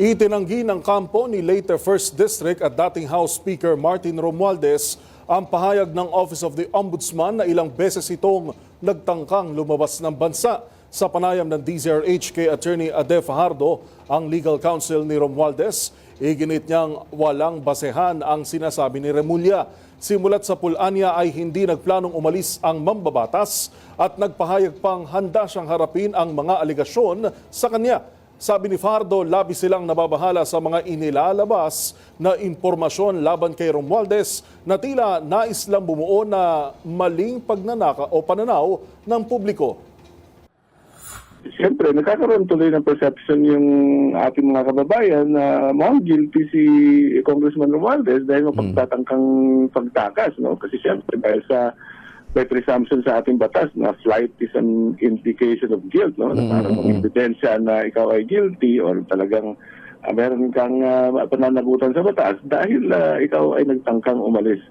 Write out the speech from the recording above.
Itinanggi ng kampo ni Leyte 1st District at dating House Speaker Martin Romualdez ang pahayag ng Office of the Ombudsman na ilang beses itong nagtangkang lumabas ng bansa. Sa panayam ng DZRH kay Attorney Ade Fajardo, ang legal counsel ni Romualdez, iginit niyang walang basehan ang sinasabi ni Remulla. Simulat sa pulanya ay hindi nagplanong umalis ang mambabatas at nagpahayag pang handa siyang harapin ang mga aligasyon sa kanya. Sabi ni Fajardo, labis silang nababahala sa mga inilalabas na impormasyon laban kay Romualdez na tila nais lang bumuo na maling pagnanaka o pananaw ng publiko. Siyempre, nagkakaroon tuloy ng perception yung ating mga kababayan na mukhang guilty si Congressman Romualdez dahil mapagtatangkang pagtakas, no? Kasi siyempre, dahil sa may presumption sa ating batas na flight is an indication of guilt, no? Na parang ebidensya na ikaw ay guilty or talagang meron kang pananagutan sa batas dahil ikaw ay nagtangkang umalis.